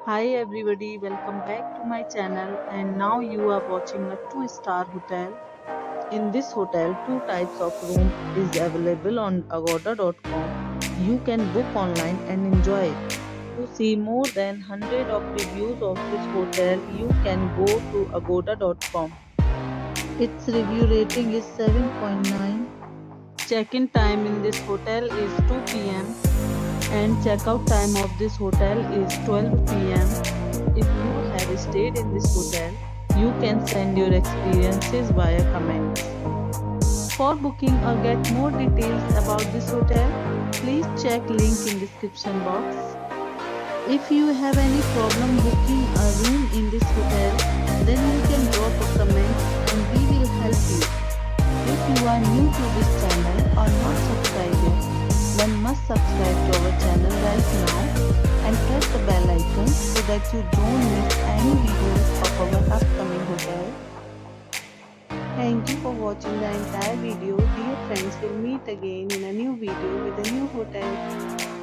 Hi everybody, welcome back to my channel and now you are watching a 2-star hotel. In this hotel, two types of room is available on agoda.com. You can book online and enjoy it. To see more than 100 of reviews of this hotel, you can go to agoda.com. Its review rating is 7.9. Check-in time in this hotel is 2 p.m. and checkout time of this hotel is 12 p.m. If you have stayed in this hotel, you can send your experiences via comments. For booking or get more details about this hotel, please check link in description box. If you have any problem booking a room in this hotel, then you can drop a comment and we will help you. If you are new to this channel or not subscribed yet, then must subscribe to our channel right now and press the bell icon so that you don't miss any videos of our upcoming hotel. Thank you for watching the entire video. Dear friends, we'll meet again in a new video with a new hotel.